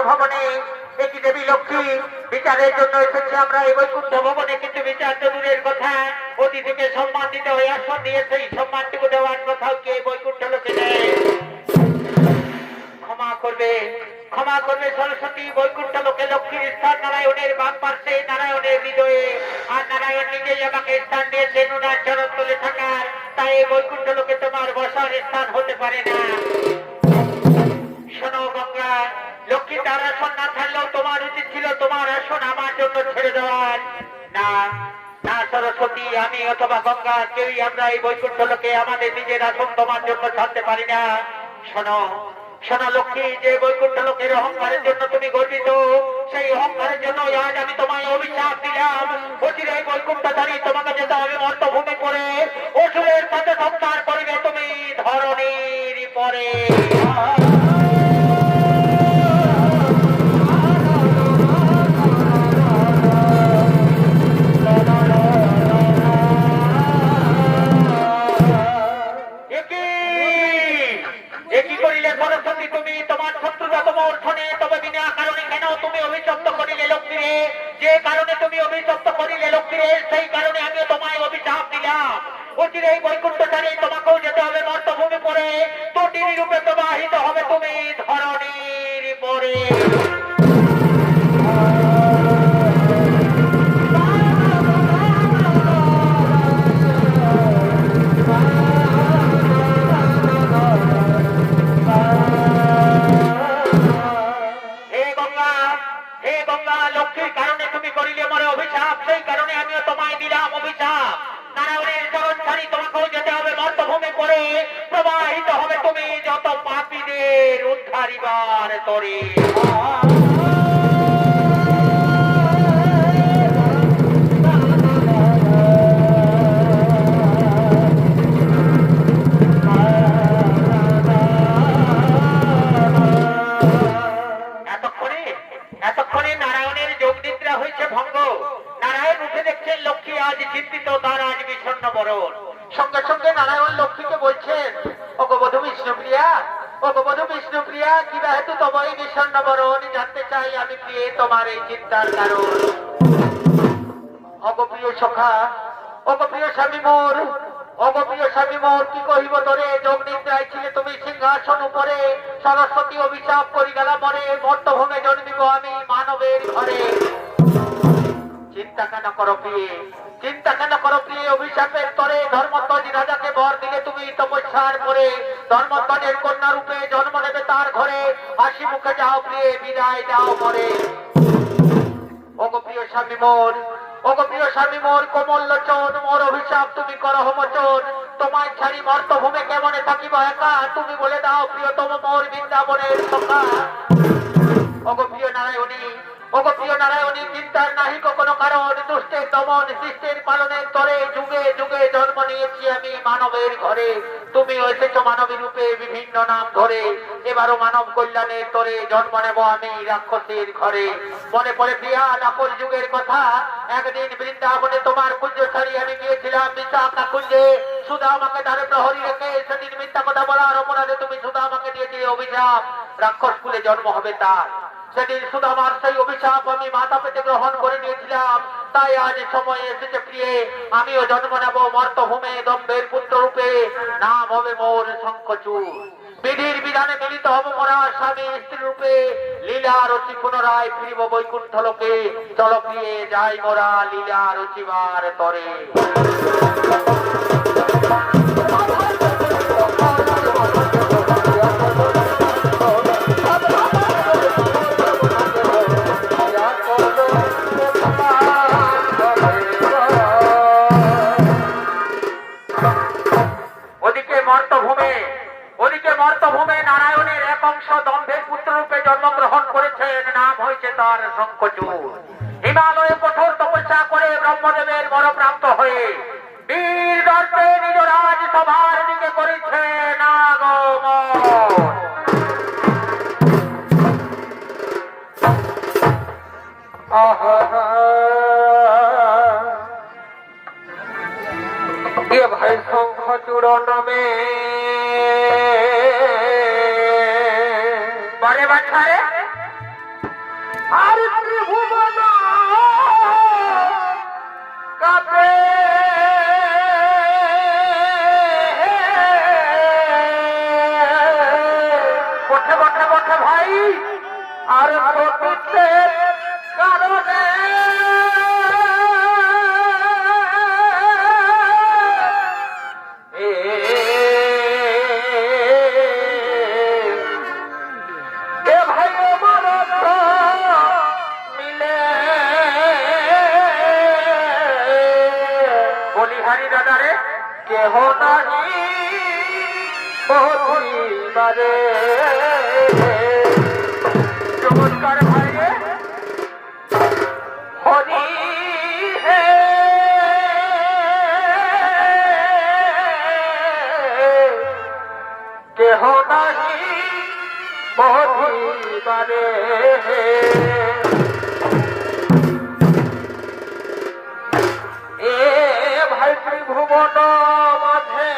ভবনে একই দেবী লক্ষ্মী বিচারের জন্য এসেছি আমরা এই বৈকুণ্ঠ ভবনে, কিন্তু বিচার তো দূরের কথা, অতিথিকে সম্মান দিতে হয়, আসন দিয়ে সেই সম্মানটুকু দেওয়ার কথাও কি এই বৈকুণ্ঠ লোকে দেয়? ক্ষমা করবে, ক্ষমা করবে সরস্বতী। বৈকুণ্ঠ লোকে লক্ষ্মীর স্থান নারায়ণের বাম পার্শ্বে, নারায়ণের হৃদয়ে, আর নারায়ণ নিজেই আমাকে স্থান দিয়েছেন উনার চরণ তলে থাকার, তাই এই বৈকুণ্ঠ লোকে তোমার বসার স্থান হতে পারে না। শোনো গঙ্গা, লক্ষ্মী তার আসন না থাকলেও তোমার উচিত ছিল তোমার আসন আমার জন্য ছেড়ে দেওয়ার। না না সরস্বতী, আমি অথবা গঙ্গা কেউই আমরা এই বৈকুণ্ঠ লোকে আমাদের নিজের আসন তোমার জন্য ছাড়তে পারি না। শোনো শোনো লক্ষ্মী, যে বৈকুণ্ঠ লোকের অহংকারের জন্য তুমি গর্বিত, সেই অহংকারের জন্য আজ আমি তোমায় অভিশাপ দিলাম। অচিরে এই বৈকুণ্ঠধারী তোমাকে যেতে হবে মর্তভূমি করে, অসুরের সাথে সংসার করিবে তুমি ধরণীর পরে। তুমি তোমার শত্রুরা তোমার শোনে, তবে বিনা কারণে কেন তুমি অভিশপ্ত করিলে লক্ষ্মীরে? যে কারণে তুমি অভিশপ্ত করিলে লক্ষ্মীরে, সেই কারণে আমিও তোমায় অভিশাপ দিলাম। অচিরে এই বৈকুণ্ঠধারী তোমাকেও যেতে হবে মর্তভূমি পরে, তটিনী রূপে প্রবাহিত হবে তুমি ধরণীর পরে। লক্ষ্মীর কারণে তুমি করিলে মরে অভিশাপ, সেই কারণে আমিও তোমায় দিলাম অভিশাপ। নারায়ণের চরণ ছাড়ি তোমাকেও যেতে হবে মর্তভূমি করে, প্রবাহিত হবে তুমি যত পাপীদের উদ্ধারিবার তরে। চিন্তিত, তার আজ বিষণ্ণ বরণ। সঙ্গে সঙ্গে নারায়ণ লক্ষ্মীকে বলছেন, অগবধূ বিষ্ণুপ্রিয়া, অগবধূ বিষ্ণুপ্রিয়া, কিবা হেতু তোমার এই বিষণ্ণ বরণ? জানতে চাই আমি প্রিয়ে তোমার এই চিন্তার কারণ। অগপ্রিয় সখা, অগপ্রিয় স্বামী মোর, অগপ্রিয় স্বামী মোর, কি কহিব তোরে? যোগ নিদ্রায় ছিলে তুমি সিংহাসন উপরে, সরস্বতী অভিশাপ করি গেলা মরে, মর্তভূমে জন্মিব আমি মানবের ঘরে। চিন্তা কেন করো প্রিয়ে, চিন্তা কেন করো প্রিয়ে? অভিশাপের তরে ধর্মধ্বজ রাজাকে বর দিলে তুমি তপস্যার পরে, ধর্মধ্বজের কন্যা রূপে জন্ম নেবে তার ঘরে, হাসি মুখে যাও প্রিয়ে, বিদায় যাও মরে। ওগো প্রিয় স্বামী মোর, ওগো প্রিয় স্বামী মোর, কোমল লোচন, মোর অভিশাপ তুমি করো মোচন। তোমায় ছাড়ি মর্তভূমে কেমনে থাকিব একা, তুমি বলে দাও প্রিয়তম মোর বৃন্দাবনের সখা। ওগো প্রিয় নারায়ণী, ওগো প্রিয় নারায়ণী, চিন্তার নাহি কোনো কারণ, দুষ্টের দমন শিষ্টের পালনের তরে, যুগে যুগে জন্ম নিয়েছি আমি মানবের ঘরে। তুমি এসেছ মানবী রূপে বিভিন্ন নাম ধরে, এবারও মানব কল্যাণের তরে জন্ম নেব আমি রাক্ষসের ঘরে। মনে পড়ে প্রিয়া নাপর যুগের কথা, একদিন বৃন্দাবনে তোমার কুঞ্জ ছাড়ি আমি গিয়েছিলাম বিশাখা কুঞ্জে, সুধা আমাকে দ্বারে প্রহরী রেখে সেদিন মিথ্যা কথা বলার অপরাধে তুমি সুধা আমাকে দিয়েছিলে অভিশাপ, রাক্ষস কুলে জন্ম হবে তার। সেদিন সুধামার সেই অভিশাপ আমি মাথা পেতে গ্রহণ করে নিয়েছিলাম, তাই আজ সময় এসেছে প্রিয়ে, আমিও জন্ম নেব মর্তভূমে দম্ভের পুত্র রূপে, নাম হবে মোর শঙ্খচূড়। বিধির বিধানে মিলিত হব মোরা স্বামী স্ত্রী রূপে, লীলা রচি পুনরায় ফিরিব বৈকুণ্ঠ লোকে, চল প্রিয়ে যাই মোরা লীলা রচিবার তরে। মর্তভূমে নারায়ণের এক অংশ দম্ভের পুত্র রূপে জন্মগ্রহণ করেছেন, নাম হয়েছে তার শঙ্খচূড়। হিমালয়ে কঠোর তপস্যা করে ব্রহ্মদেবের বরপ্রাপ্ত হয়ে বীর দর্পে নিজ রাজ সভার দিকে করেছেন আগমন। ভাই শঙ্খচূড় নামে বলে বাছারে আর ত্রিভুবন কাঁপে বটে বটে বটে ভাই আর সতীত্বের কারণে কেহ নাহি বহিবারে চমৎকার ভাই হরি হে কেহ নাহি বহিবারে ত্রিভুবন মাঝে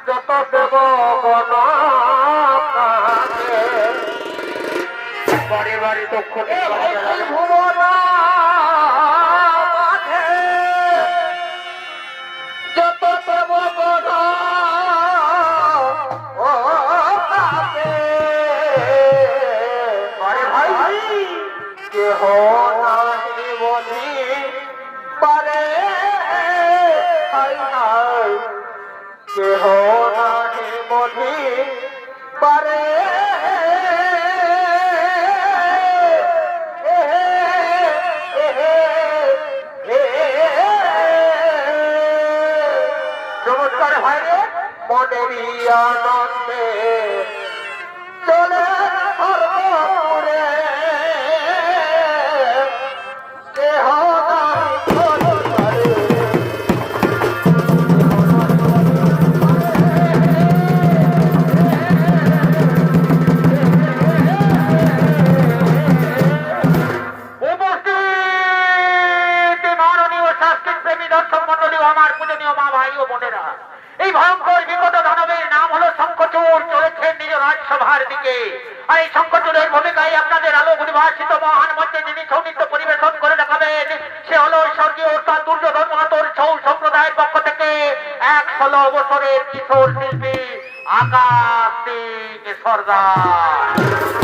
যত দেবগণ বাড়ি বাড়ি দক্ষ ত্রিভুবন মাঝে যত দেবগণ ভাই কেহ নাহি বলি পারে কেহ নাহি বলি পারে চমৎকার হয় রে মনেরই আনন্দে চলে সর্বপুরে এই ভয়ঙ্কর বিগত দানবের নাম হলো শঙ্খচূড় চলেছেন নিজ রাজসভার দিকে আর এই শঙ্খচূড়ের ভূমিকায় আপনাদের আলোক উদ্ভাসিত মহান মঞ্চে যিনি সৌনিত্য পরিবেশন করে দেখাবেন সে হলো স্বর্গীয় ওস্তাদ দুর্যোধন মাহাতোর ছৌ সম্প্রদায়ের পক্ষ থেকে ১৬ বছরের কিশোর শিল্পী আকাশ সিং সর্দার।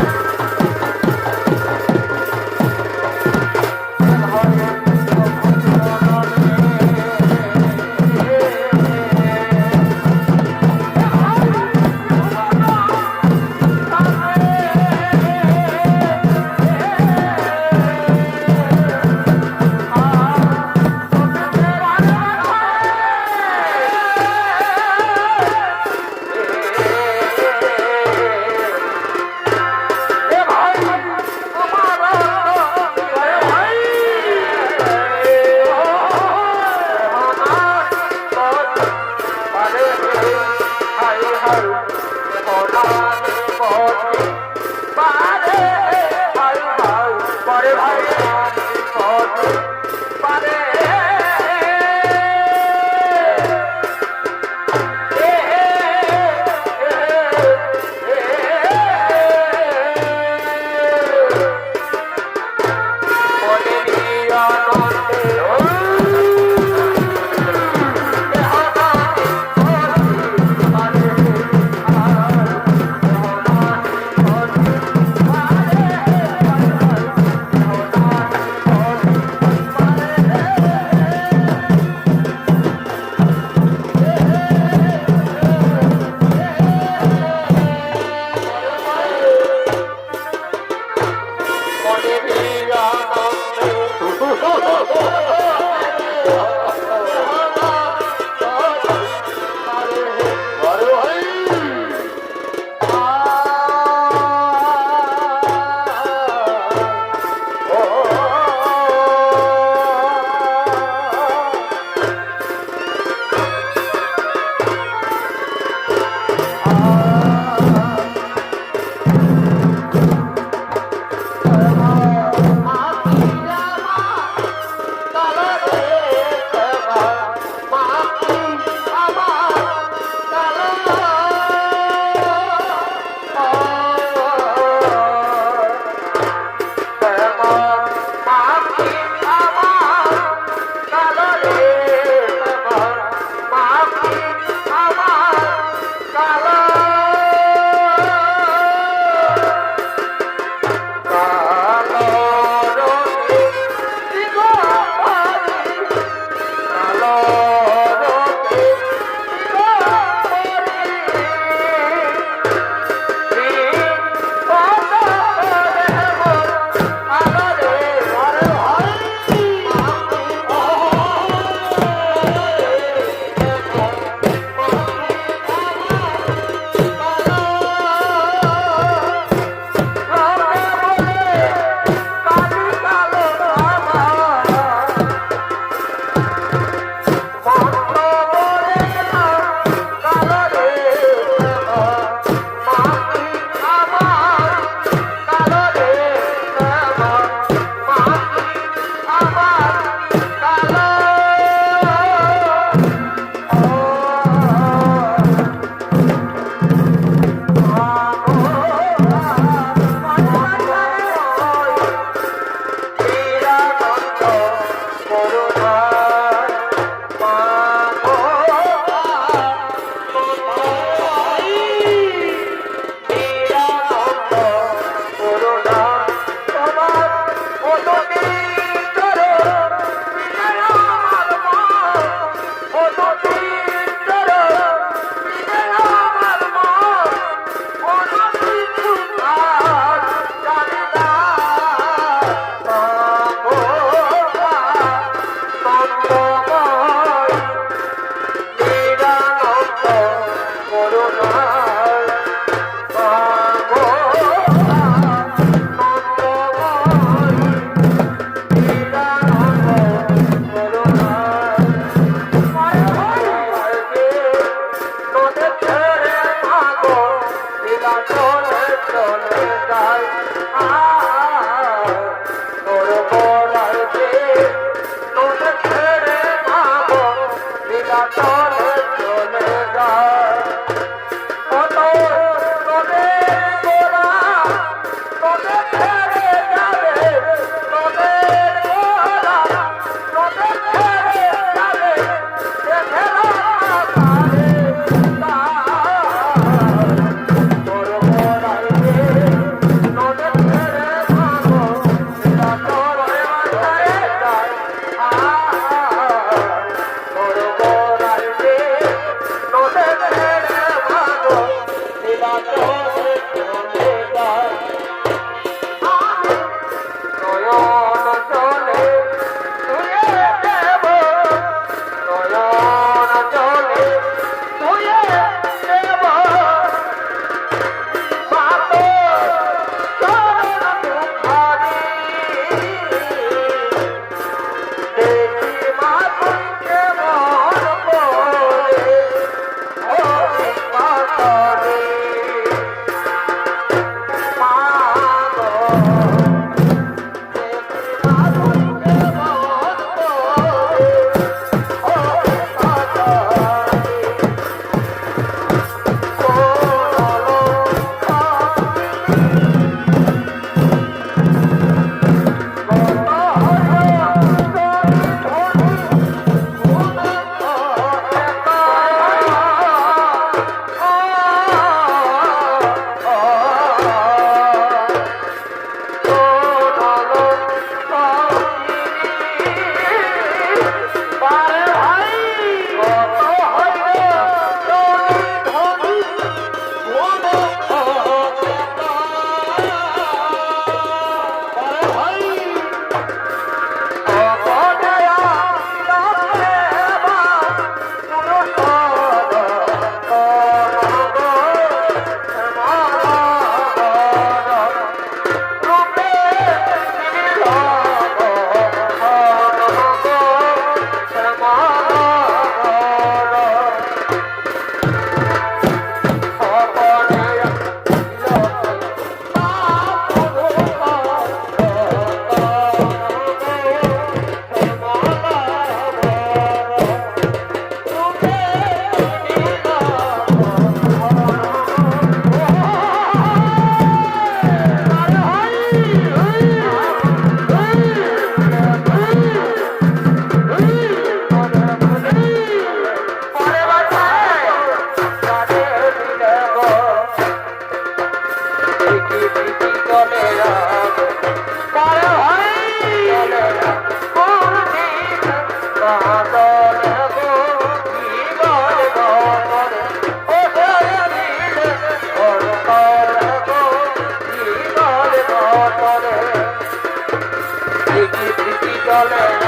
বলে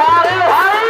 আরে ভাই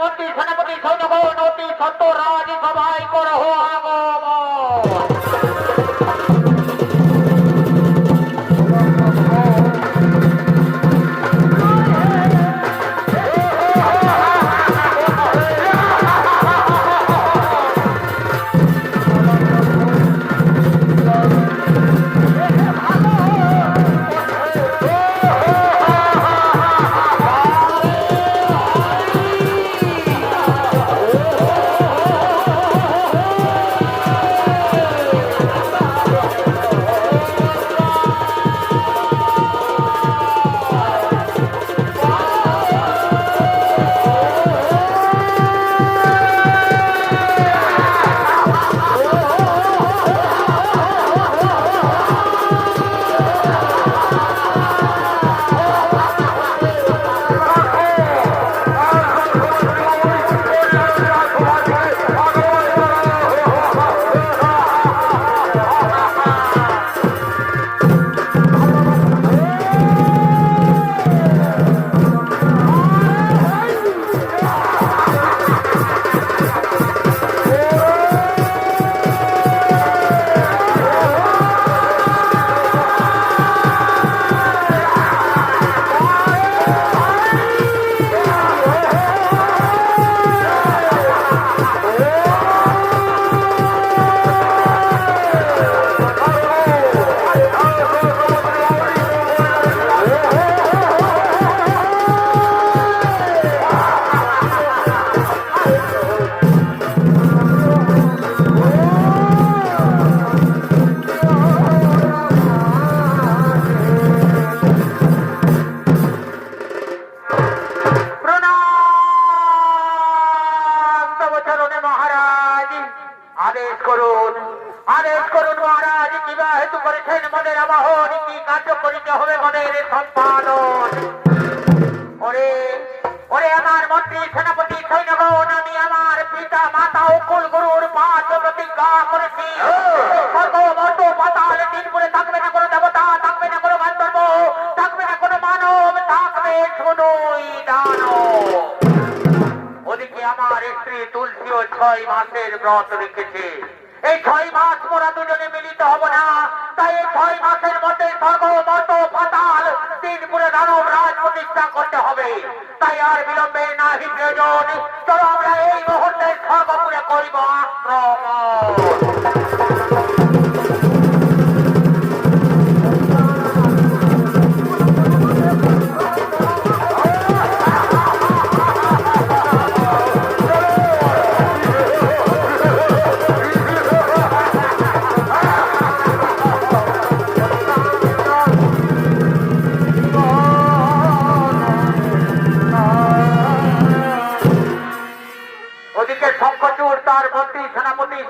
মন্ত্রী সেনাপতি সৈন্যগণ অতি সত্য রাজ সভায় করহ আগমন। আদেশ করুন মহারাজ, কিবা হেতু করেছেন মনের আবাহন, কি কার্য করিতে হবে মনের সম্পাদন। ওরে ওরে আমার মন্ত্রী সেনাপতি সৈন্যগণ, আমি আমার পিতা মাতা ও কুলগুরুর পাঁচ প্রতিজ্ঞা করেছি। সর্বমত পাতাল দিনপুরে থাকবে না কোনো দেবতা, থাকবে না কোনো গন্ধর্ব, থাকবে না কোনো মানব, থাকবে শুধুই দানব। ওদিকে আমার স্ত্রী তুলসীও 6 মাসের ব্রত রেখেছে। এই 6 মাস মোরা দুজনে মিলিত হব না, তাই এই 6 মাসের মধ্যে সর্বমত পাতাল দিনপুরে দানব রাজ প্রতিষ্ঠা করতে হবে। তাই আর বিলম্বে নাহি প্রয়োজন, চলো আমরা এই মুহূর্তে সর্বপুরে করিব আক্রমণ।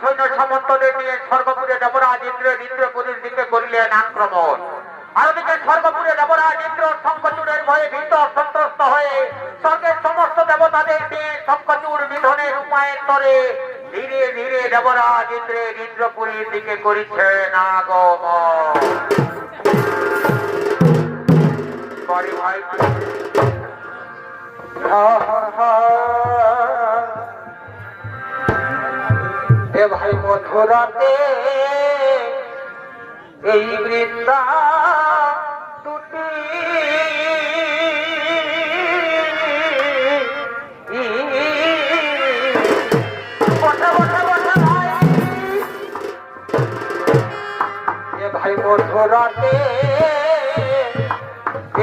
সৈন্য সামন্তদের নিয়ে স্বর্গপুরে দেবরাজ ইন্দ্রের ইন্দ্রপুরীর দিকে করিলেন আক্রমণ। আর ওদিকে স্বর্গপুরে দেবরাজ ইন্দ্র শঙ্খচূড়ের ভয়ে ভীত সন্ত্রস্ত হয়ে স্বর্গের সমস্ত দেবতাদের নিয়ে শঙ্খচূড় বিধনের উপায়ের তরে ধীরে ধীরে দেবরাজ ইন্দ্রের ইন্দ্রপুরীর দিকে করিছেন আগমন। ভাই এ ভাই মধুরাতে এই বৃন্দা দুটি এ ভাই মধুরাতে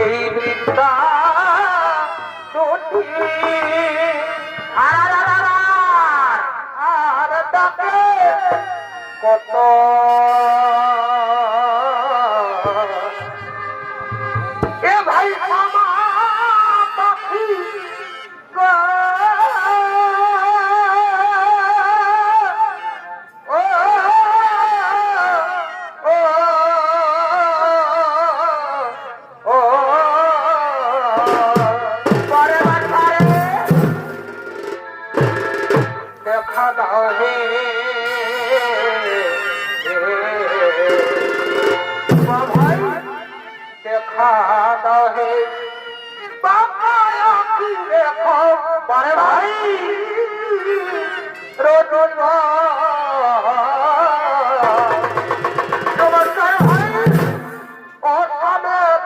এই বৃন্দা দুটি কত এ ভাই মামা পাখি ও ও ও পরে দেখা দাও হে বারে ভাই রোজ রোজ নমস্কার ভাই ও সমেত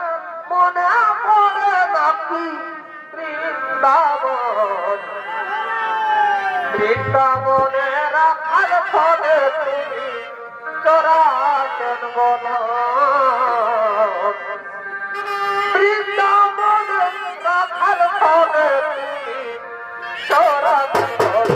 মনে পড়ে নাকি বৃন্দাবন বৃন্দাবনে রাখার ফলে তুমি চোরাতেন বল বৃন্দাবনে রাখার ফলে তুমি চোরাতেন বল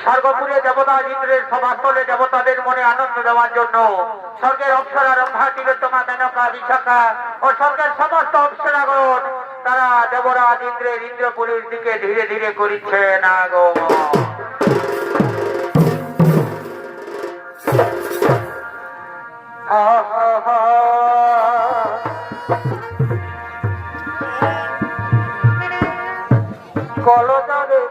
স্বর্গপুরে দেবতা ইন্দ্রের সভাস্থলে দেবতাদের মনে আনন্দ দেওয়ার জন্য স্বর্গের অপ্সরা রম্ভা তিলোত্তমা মেনকা বিশাখা ও স্বর্গের সমস্ত অপ্সরাগণ তারা দেবরাজ ইন্দ্রের ইন্দ্রপুরীর দিকে ধীরে ধীরে করিচ্ছে না গো কলতারে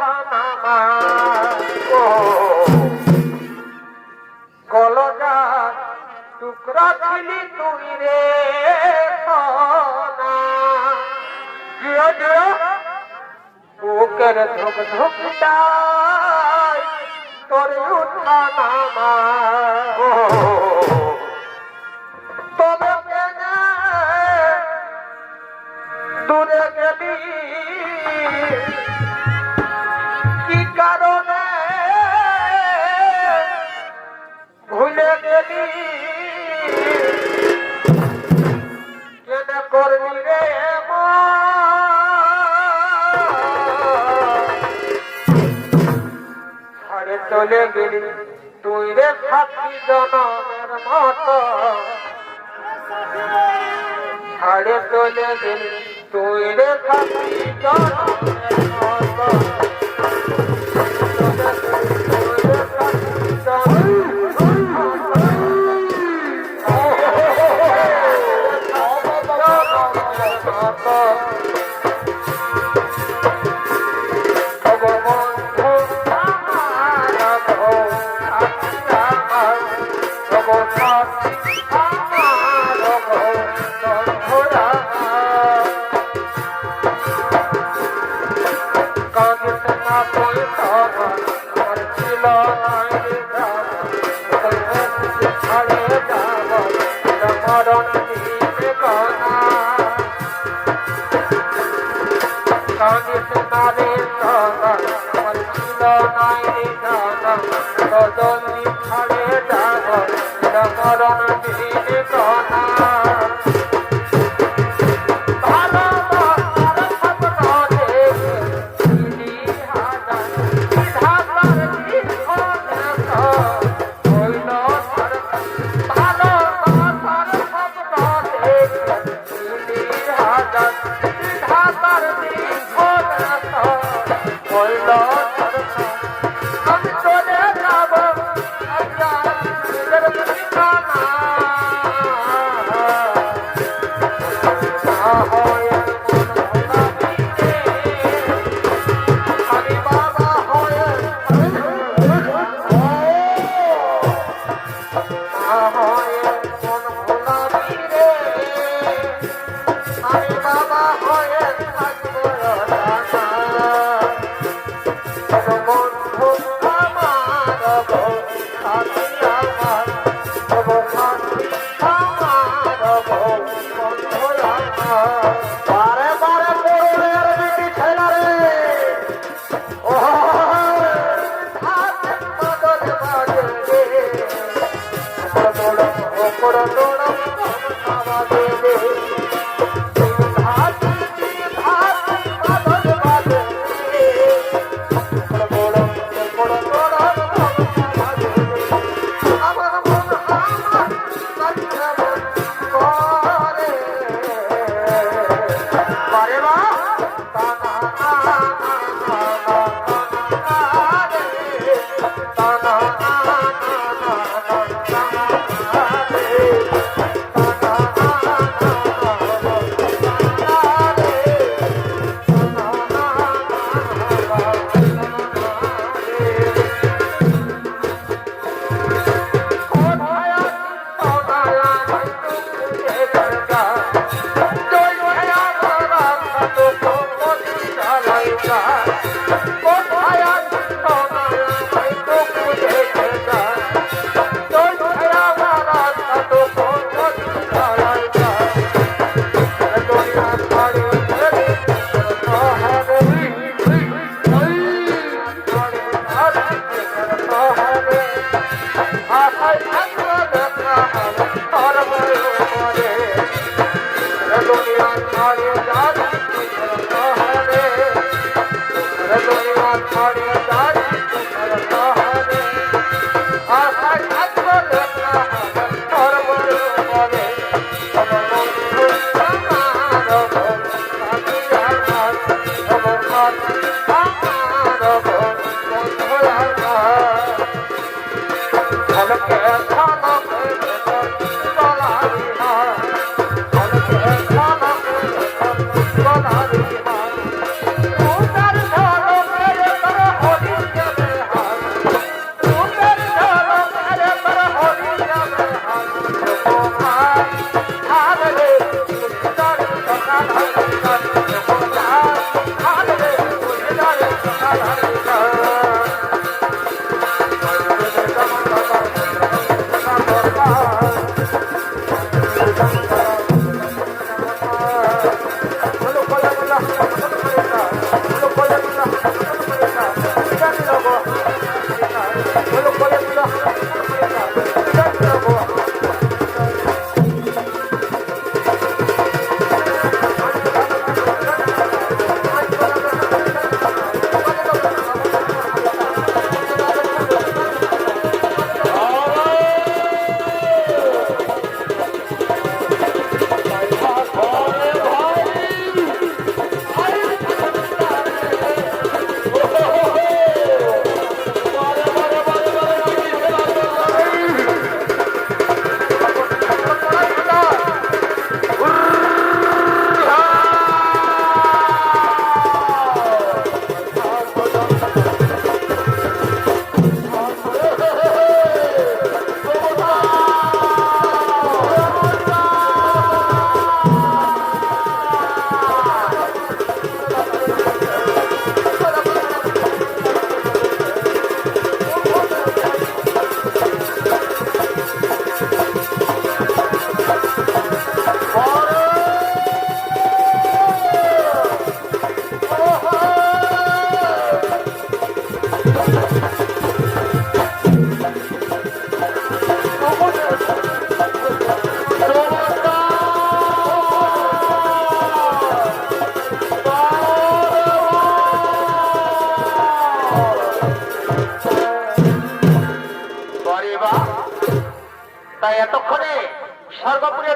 উঠানামা কলজা টুকরা ছিলি তুই রে সোনা জিও জিও বুকের ধুক ধুকটাই তোর উঠানামা তবে কেনে দূরে গেলি কি কারণে ভুলে গেলি কেন করবি রে ছাড়ে চলে গেলি তুই রে সাথী জনমের মতো ছাড়ে চলে গেলি তুই রে সাথী জনমের মতো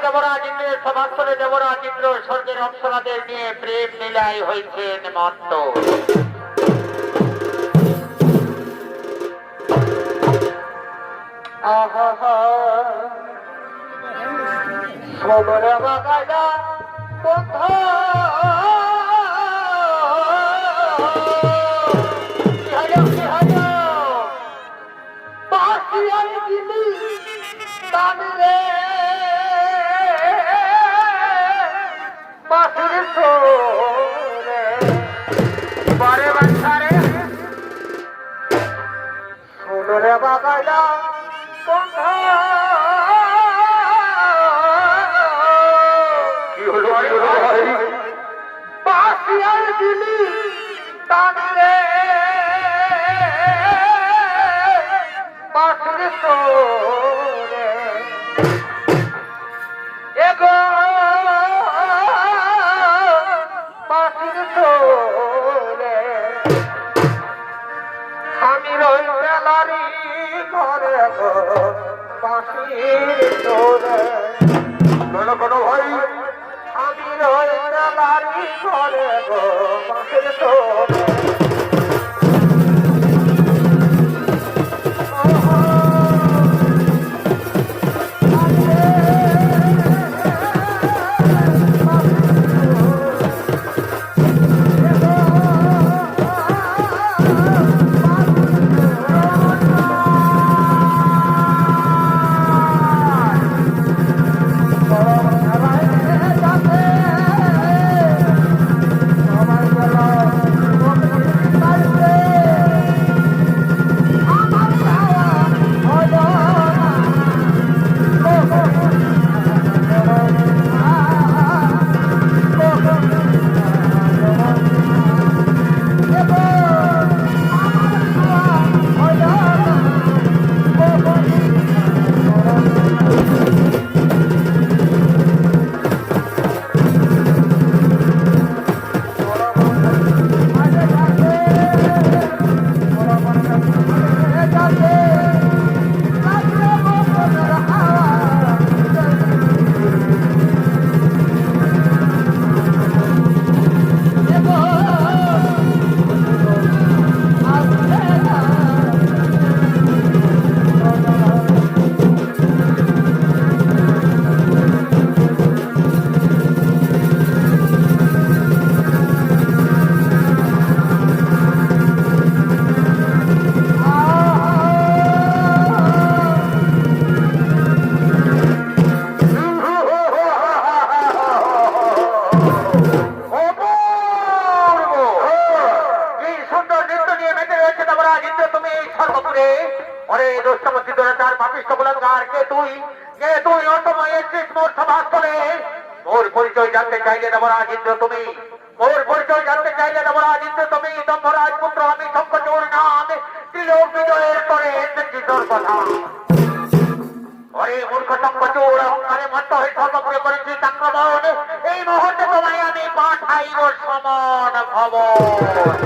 দেবরাজ ইন্দ্রের সভাস্থলে দেবরাজ ইন্দ্র স্বর্গের অপ্সরাদের নিয়ে প্রেম লীলায় হয়েছেন মত্ত। সবরে বাগাইলা বন্ধু বাগাইলা বন্ধু কি হলো বাসিয়ার দিলি তানরে বাসির সোরে এগো বাসির সোরে আমি রই বেলারি ঘরে গো বাসির সোরে কোনো ভাই আমি রই বেলারি ঘরে গো বাসির সোরে পরিচয় জানতে চাইলে দেবরাজ ইন্দ্র তুমি, মোর পরিচয় জানতে চাইলে দেবরাজ ইন্দ্র তুমি, দম্ভরাজ পুত্র আমি শঙ্কচূড় নাম ত্রিলোক বিজয়ের পরে তোর কথা। ওরে মূর্খ শঙ্কচূড়, অহংকারে মত্ত হয়ে সর্বপুরে করেছিস আক্রমণ, এই মুহূর্তে তোমায় আমি পাঠাইব সমন ভবন।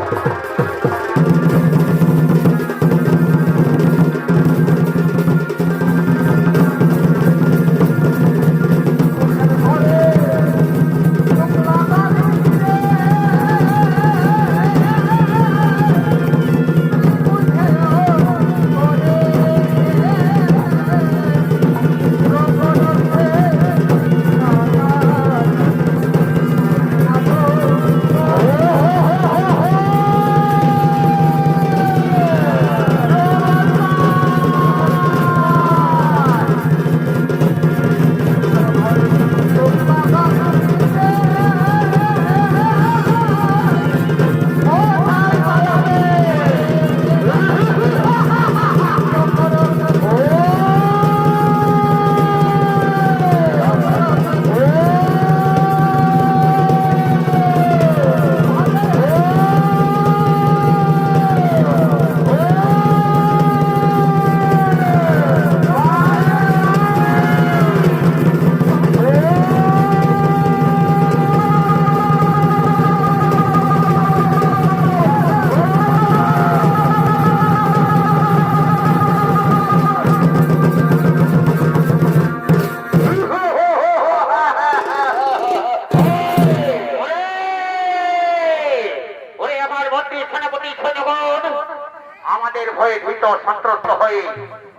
আমাদের ভয়ে ভীত সন্ত্রস্ত হয়ে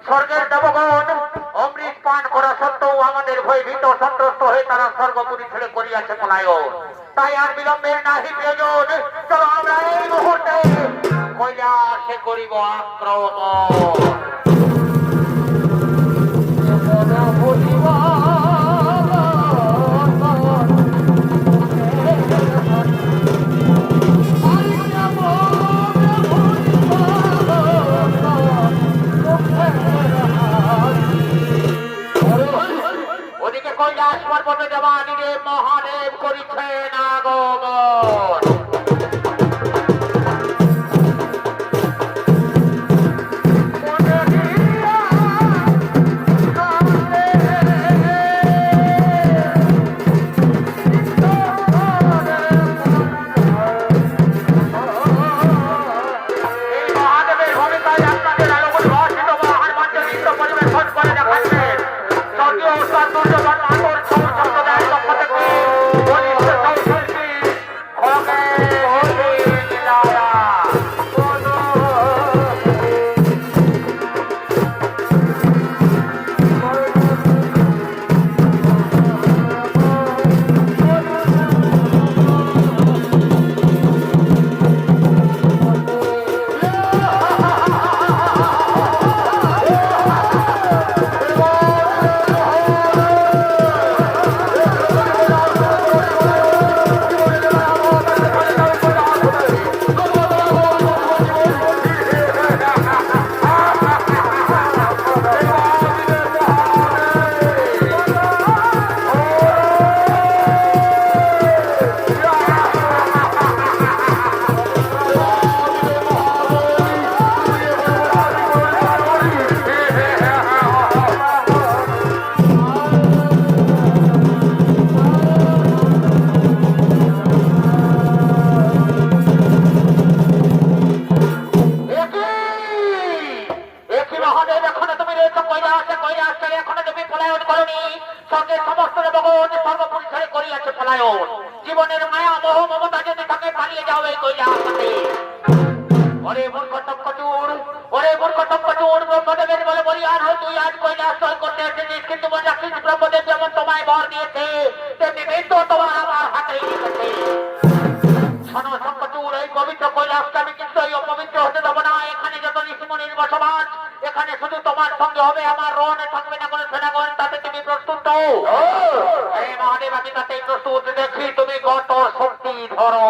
স্বর্গের দেবগণ অমৃত পান করা সত্ত্বেও আমাদের ভয়ে ভীত সন্ত্রস্ত হয়ে তারা স্বর্গপুরী ছেড়ে করিয়াছে পলায়ন। তাই আর বিলম্বের নাহি প্রয়োজন, চলো আমরা এই মুহূর্তে কৈলাসে করিব আক্রমণ। ওদিকে কৈলাস পর্বতে দেবাদিদেব মহাদেব করিছেন আগমন। জীবনের মায়া মোহ মমতা যদি তাকে পালিয়ে যাও এই কৈলাস থেকে। ওরে মূর্খ টপকচুর, ওরে মূর্খ টপকচুর, ব্রহ্মদেবের বলে বলিয়ান হয়ে তুই আজ কৈলাস জয় করতে এসেছিস, কিন্তু মজাকিস ব্রহ্মদেব যেমন তোমায় বর দিয়েছে তেমনি মৃত্যু তোমার আমার হাতেই দিয়েছে। শোনো টপকচুর, এই পবিত্র কৈলাসকে আমি কিন্তু এই অপবিত্র হতে দেবো না। এখানে যত ঋষিমুনির বসবাস, এখানে শুধু তোমার সঙ্গে হবে আমার রণে থাকবে না কোনো সেনাগণ। তাতে তুমি প্রস্তুত তো? এই মহাদেব আমি তাতেই প্রস্তুত। দেখি তুমি কত শক্তি ধরো।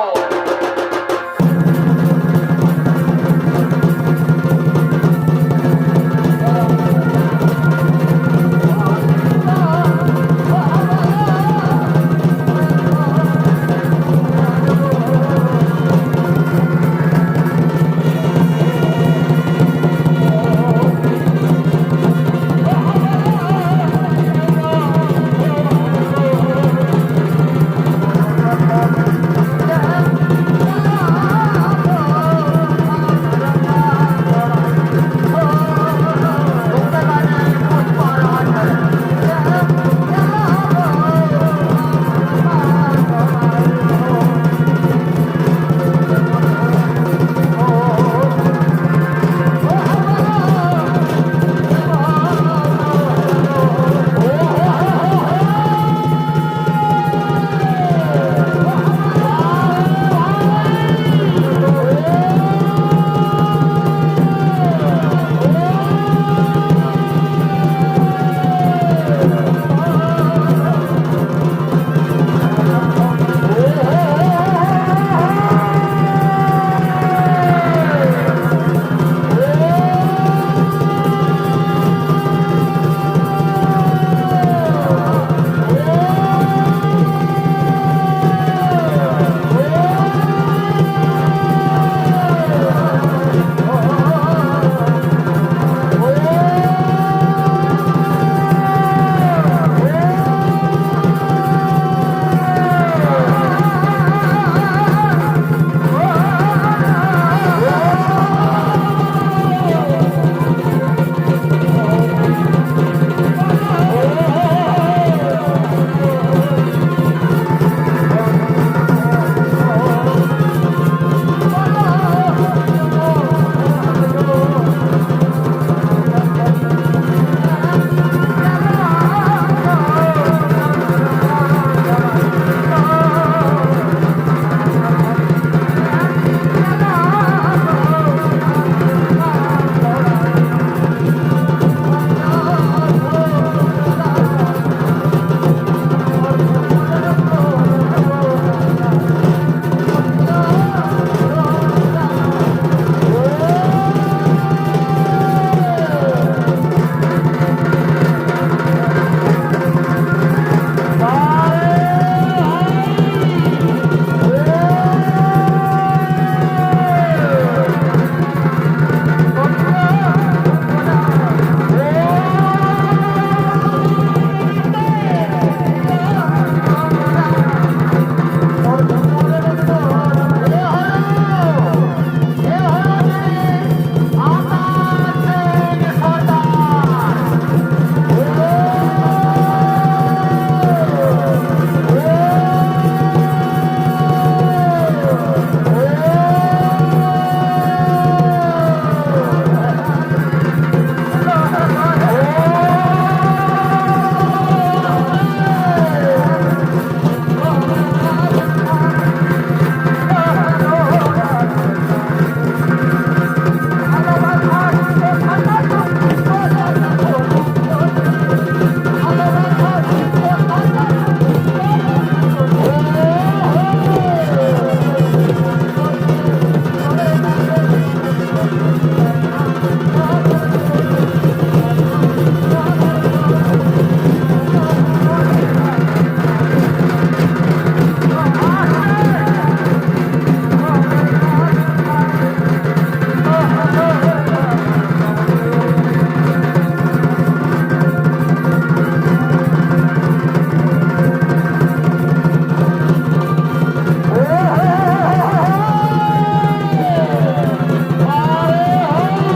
আরে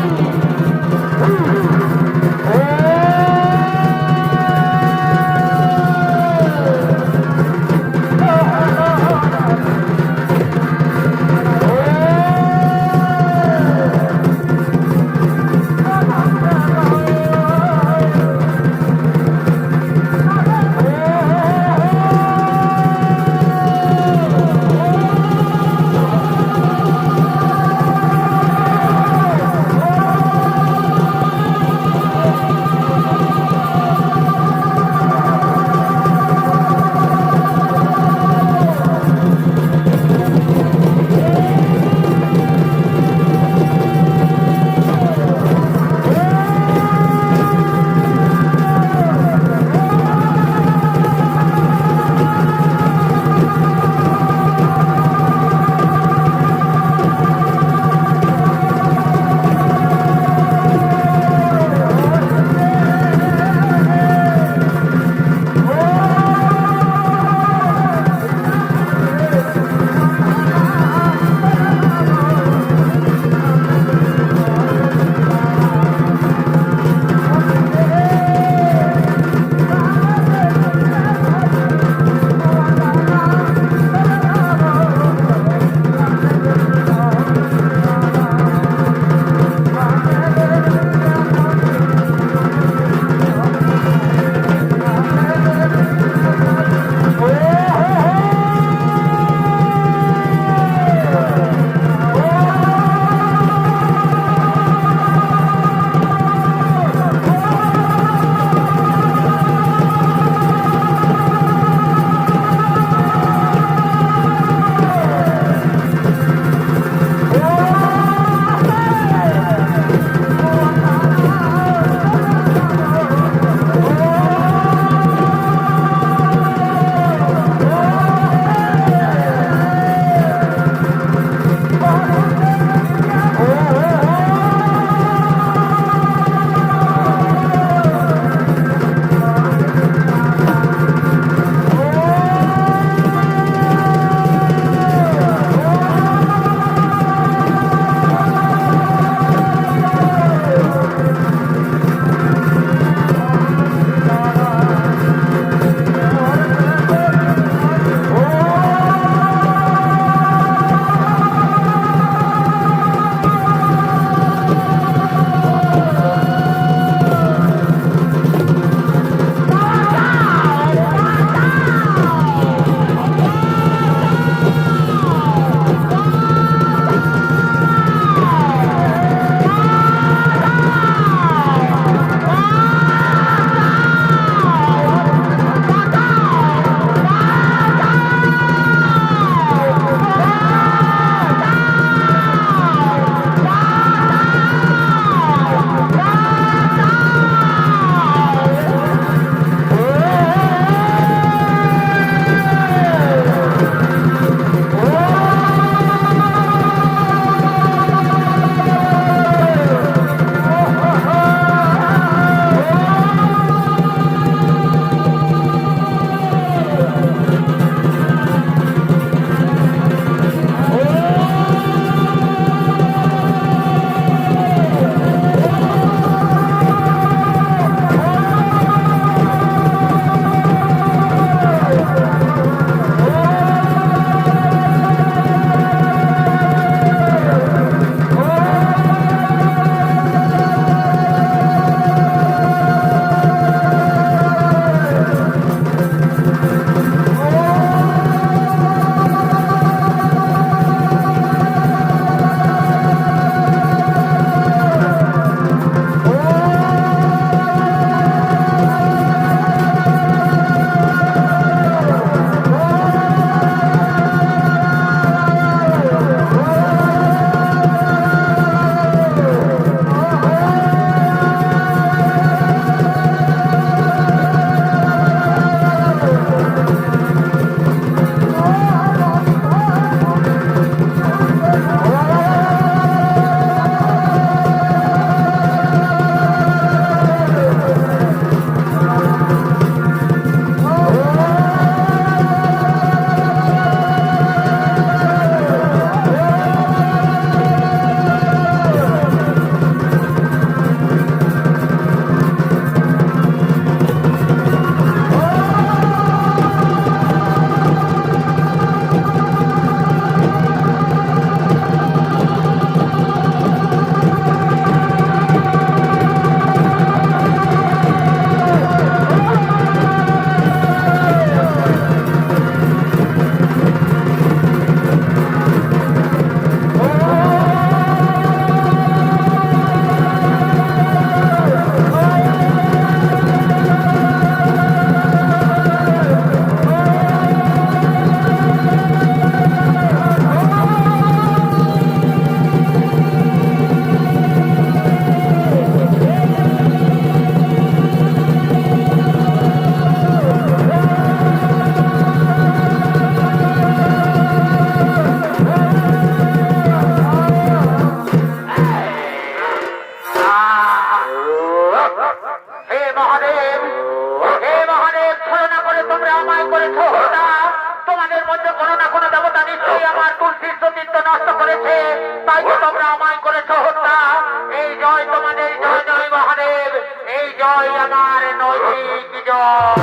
ঠিক জয়।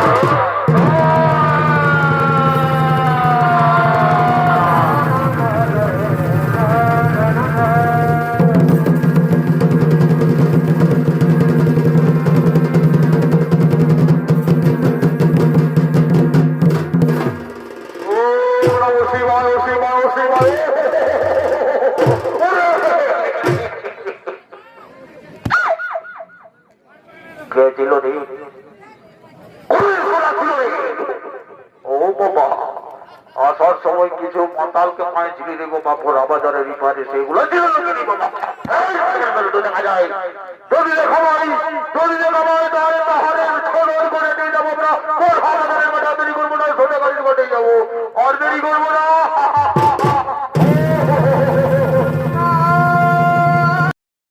কে দিল রে? ও বাবা, আসার সময় কিছু মাতালকে পাইছিলি রে গো বাপুরা বাজারের ইপারে, সেগুলো দিল নাকি রে বাবা? এই, দেখা যায় যদি দেখাবাই